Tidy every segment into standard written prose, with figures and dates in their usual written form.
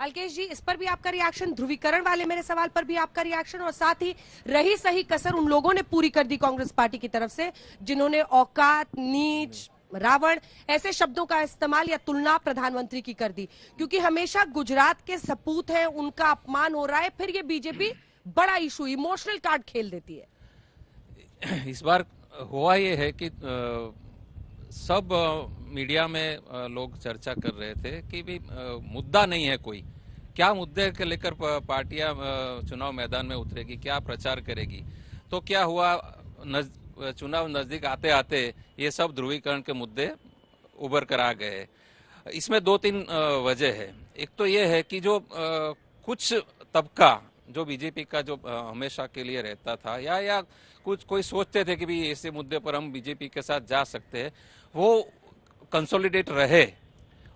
अलकेश जी, इस पर भी आपका रिएक्शन, ध्रुवीकरण वाले मेरे सवाल पर भी आपका रिएक्शन, और साथ ही रही सही कसर उन लोगों ने पूरी कर दी कांग्रेस पार्टी की तरफ से जिन्होंने औकात, नीच, रावण ऐसे शब्दों का इस्तेमाल या तुलना प्रधानमंत्री की कर दी, क्योंकि हमेशा गुजरात के सपूत हैं, उनका अपमान हो रहा है, फिर ये बीजेपी बड़ा इशू, इमोशनल कार्ड खेल देती है। इस बार हुआ ये है कि सब मीडिया में लोग चर्चा कर रहे थे कि भी मुद्दा नहीं है कोई, क्या मुद्दे के लेकर पार्टियां चुनाव मैदान में उतरेगी, क्या प्रचार करेगी। तो क्या हुआ, चुनाव नजदीक आते आते ये सब ध्रुवीकरण के मुद्दे उभर कर आ गए। इसमें दो तीन वजह है। एक तो ये है कि जो कुछ तबका जो बीजेपी का जो हमेशा के लिए रहता था या कुछ कोई सोचते थे कि भी ऐसे मुद्दे पर हम बीजेपी के साथ जा सकते हैं, वो कंसोलिडेट रहे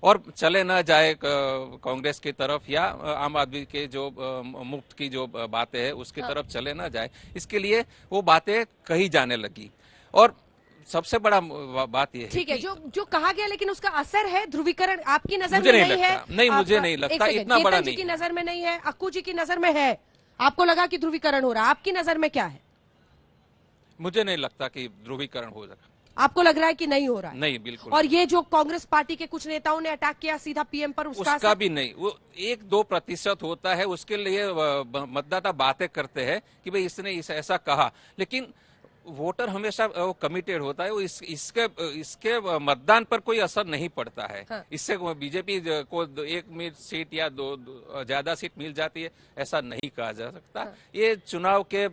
और चले ना जाए कांग्रेस की तरफ या आम आदमी के जो मुफ्त की जो बातें है उसकी तरफ चले ना जाए, इसके लिए वो बातें कही जाने लगी। और सबसे बड़ा बात ये है, ठीक है, जो कहा गया, लेकिन उसका असर है ध्रुवीकरण आपकी नजर में नहीं है? नहीं, मुझे नहीं लगता इतना बड़ा नहीं। की नजर में नहीं है, अक्कू जी की नजर में है, आपको लगा कि ध्रुवीकरण हो रहा है, आपकी नजर में क्या है? मुझे नहीं लगता कि ध्रुवीकरण हो जाएगा। आपको लग रहा है कि नहीं हो रहा है? नहीं, बिल्कुल। और ये जो कांग्रेस पार्टी के कुछ नेताओं ने अटैक किया सीधा पीएम पर, उसका भी नहीं, वो 1-2% होता है, उसके लिए मतदाता बातें करते हैं कि भाई इसने ऐसा कहा, लेकिन वोटर हमेशा कमिटेड होता है, वो इसके मतदान पर कोई असर नहीं पड़ता है। हाँ। इससे बीजेपी को 1 सीट या 2 ज्यादा सीट मिल जाती है, ऐसा नहीं कहा जा सकता। हाँ। ये चुनाव के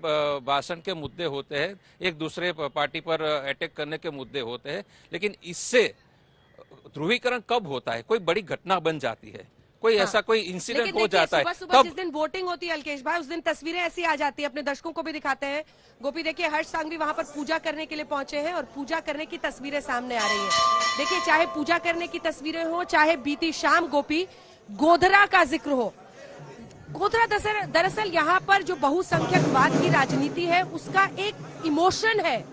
भाषण के मुद्दे होते हैं, एक दूसरे पार्टी पर अटैक करने के मुद्दे होते हैं, लेकिन इससे ध्रुवीकरण कब होता है, कोई बड़ी घटना बन जाती है, कोई ऐसा कोई इंसिडेंट हो जाता है, सुबह जिस दिन वोटिंग होती है अल्केश भाई, उस दिन तस्वीरें ऐसी आ जाती है, अपने दर्शकों को भी दिखाते हैं। गोपी देखिए, हर्ष सांघवी वहां पर पूजा करने के लिए पहुंचे हैं और पूजा करने की तस्वीरें सामने आ रही है। देखिए, चाहे पूजा करने की तस्वीरें हो, चाहे बीती शाम गोपी गोधरा का जिक्र हो, गोधरा दरअसल यहाँ पर जो बहुसंख्यकवाद की राजनीति है उसका एक इमोशन है,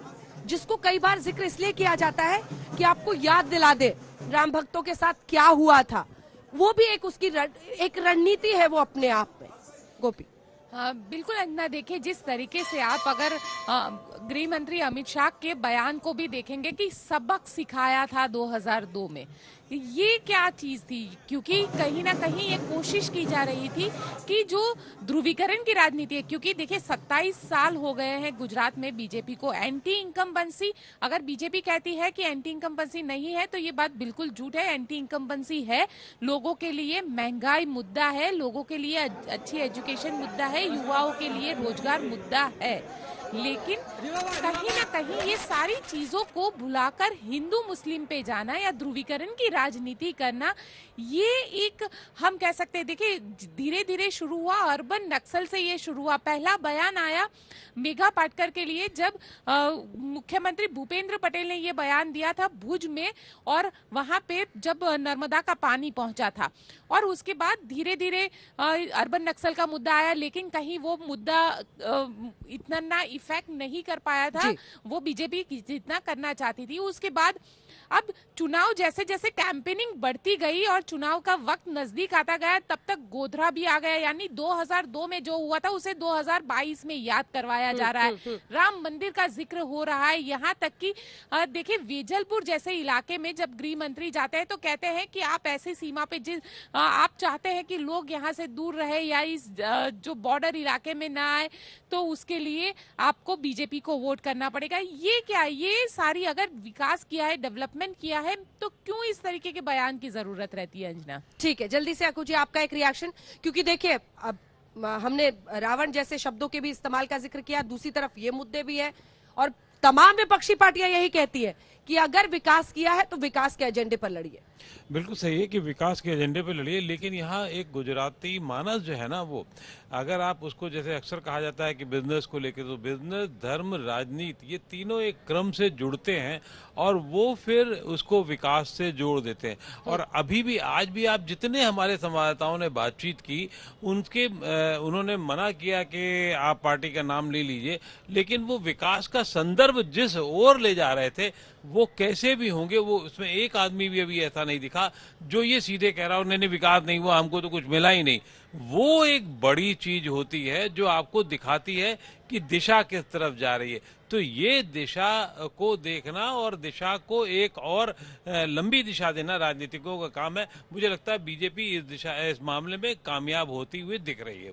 जिसको कई बार जिक्र इसलिए किया जाता है कि आपको याद दिला दे राम भक्तों के साथ क्या हुआ था। वो भी एक उसकी एक रणनीति है वो अपने आप में। गोपी, बिल्कुल अंजना, देखिए जिस तरीके से आप अगर गृह मंत्री अमित शाह के बयान को भी देखेंगे कि सबक सिखाया था 2002 में, ये क्या चीज थी, क्योंकि कहीं ना कहीं ये कोशिश की जा रही थी कि जो ध्रुवीकरण की राजनीति है, क्योंकि देखिए 27 साल हो गए हैं गुजरात में बीजेपी को एंटी इनकम्बेंसी। अगर बीजेपी कहती है कि एंटी इनकम्बेंसी नहीं है तो ये बात बिल्कुल झूठ है, एंटी इनकम्बेंसी है। लोगों के लिए महंगाई मुद्दा है, लोगों के लिए अच्छी एजुकेशन मुद्दा है, युवाओं के लिए रोजगार मुद्दा है, लेकिन कहीं ना कहीं ये सारी चीजों को भुलाकर हिंदू मुस्लिम पे जाना या ध्रुवीकरण की राजनीति करना, ये एक हम कह सकते हैं, देखिए धीरे धीरे शुरू हुआ, अर्बन नक्सल से ये शुरू हुआ। पहला बयान आया मेघा पाटकर के लिए जब मुख्यमंत्री भूपेंद्र पटेल ने ये बयान दिया था भुज में, और वहां पे जब नर्मदा का पानी पहुंचा था, और उसके बाद धीरे धीरे अर्बन नक्सल का मुद्दा आया, लेकिन कहीं वो मुद्दा इतना ना इफेक्ट नहीं कर पाया था वो बीजेपी जितना करना चाहती थी। उसके बाद अब चुनाव जैसे जैसे कैंपेनिंग बढ़ती गई और चुनाव का वक्त नजदीक आता गया, तब तक गोधरा भी आ गया, यानी 2002 में जो हुआ था उसे 2022 में याद करवाया जा रहा है। राम मंदिर का जिक्र हो रहा है, यहाँ तक कि देखिए वेजलपुर जैसे इलाके में जब गृह मंत्री जाते हैं तो कहते हैं कि आप ऐसी सीमा पे आप चाहते हैं कि लोग यहाँ से दूर रहे या इस जो बॉर्डर इलाके में ना आए, तो उसके लिए आपको बीजेपी को वोट करना पड़ेगा। ये क्या, ये सारी अगर विकास किया है, डेवलपमेंट किया है, तो क्यों इस तरीके के बयान की जरूरत रहती है? अंजना, ठीक है, जल्दी से अक्कू जी आपका एक रिएक्शन, क्योंकि देखिए अब हमने रावण जैसे शब्दों के भी इस्तेमाल का जिक्र किया, दूसरी तरफ ये मुद्दे भी है, और तमाम विपक्षी पार्टियां यही कहती है कि अगर विकास किया है तो विकास के एजेंडे पर लड़िए। बिल्कुल सही है कि विकास के एजेंडे पर लड़िए, लेकिन यहाँ एक गुजराती मानस जो है ना, वो अगर आप उसको, जैसे अक्सर कहा जाता है कि बिजनेस को लेकर, तो बिजनेस, धर्म, राजनीति, ये तीनों एक क्रम से जुड़ते हैं और वो फिर उसको विकास से जोड़ देते हैं। और अभी भी, आज भी आप जितने हमारे संवाददाताओं ने बातचीत की, उन्होंने मना किया कि आप पार्टी का नाम ले लीजिए, लेकिन वो विकास का संदर्भ जिस ओर ले जा रहे थे वो कैसे भी होंगे, वो उसमें एक आदमी भी अभी ऐसा नहीं नहीं दिखा। जो ये सीधे कह रहा है उन्होंने विकास नहीं हुआ, हमको तो कुछ मिला ही नहीं, वो एक बड़ी चीज होती है जो आपको दिखाती है कि दिशा किस तरफ जा रही है। तो ये दिशा को देखना और दिशा को एक और लंबी दिशा देना राजनीतिकों का काम है। मुझे लगता है बीजेपी इस मामले में कामयाब होती हुई दिख रही है।